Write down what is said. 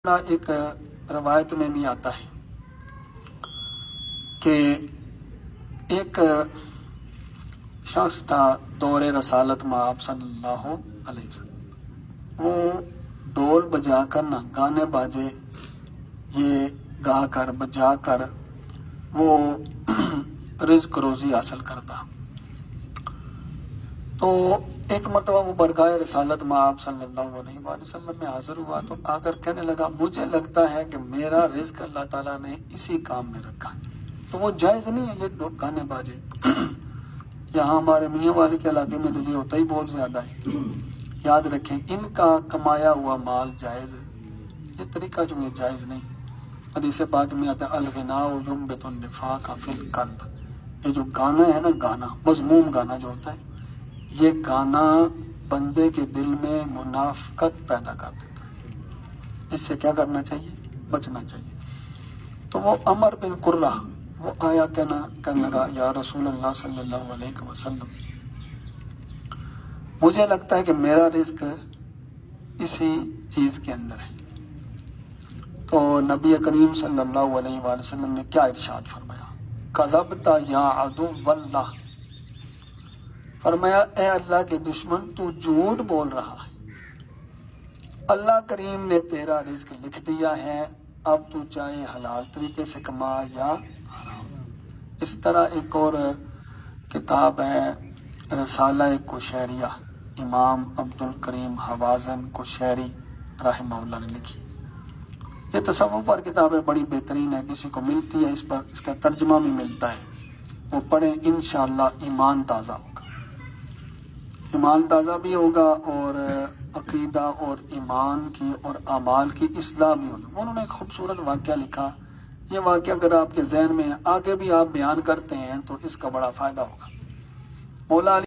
ایک روایت میں بھی آتا ہے کہ ایک شخص تھا دور رسالت میں آپ صلی اللہ علیہ وسلم، وہ ڈول بجا کر نہ گانے باجے یہ گا کر بجا کر وہ رزق روزی حاصل کرتا۔ تو ایک مرتبہ وہ برگاہ رسالت میں آپ صلی اللہ علیہ وآلہ وسلم میں حاضر ہوا تو آ کر کہنے لگا، مجھے لگتا ہے کہ میرا رزق اللہ تعالیٰ نے اسی کام میں رکھا ہے، تو وہ جائز نہیں ہے یہ گانے باجے۔ یہاں ہمارے میاں والے کے علاقے میں تو یہ ہوتا ہی بہت زیادہ ہے۔ یاد رکھیں، ان کا کمایا ہوا مال جائز ہے، یہ طریقہ جو ہے جائز نہیں۔ حدیث پاک میں آتا ہے الغناء ينبت النفاق فی القلب، یہ جو گانا ہے نا، گانا مذموم گانا جو ہوتا ہے، یہ گانا بندے کے دل میں منافقت پیدا کر دیتا ہے۔ اس سے کیا کرنا چاہیے؟ بچنا چاہیے۔ تو وہ عمر بن قرہ وہ آیا کہنے لگا، یا رسول اللہ صلی اللہ علیہ وسلم، مجھے لگتا ہے کہ میرا رزق اسی چیز کے اندر ہے۔ تو نبی کریم صلی اللہ علیہ وآلہ وسلم نے کیا ارشاد فرمایا؟ کذبت یا عدو اللہ، فرمایا اے اللہ کے دشمن، تو جھوٹ بول رہا ہے، اللہ کریم نے تیرا رزق لکھ دیا ہے، اب تو چاہے حلال طریقے سے کما یا حرام۔ اس طرح ایک اور کتاب ہے رسالہ کوشیریہ، امام عبدالکریم حوازن کوشیری رحمہ اللہ نے لکھی۔ یہ تصوف پر کتاب ہے، بڑی بہترین ہے، کسی کو ملتی ہے اس پر اس کا ترجمہ بھی ملتا ہے، وہ پڑھیں، انشاءاللہ ایمان تازہ ہوگا، ایمان تازہ بھی ہوگا اور عقیدہ اور ایمان کی اور اعمال کی اصلاح بھی ہوگی۔ انہوں نے ایک خوبصورت واقعہ لکھا، یہ واقعہ اگر آپ کے ذہن میں ہے، آگے بھی آپ بیان کرتے ہیں تو اس کا بڑا فائدہ ہوگا۔ مولا علی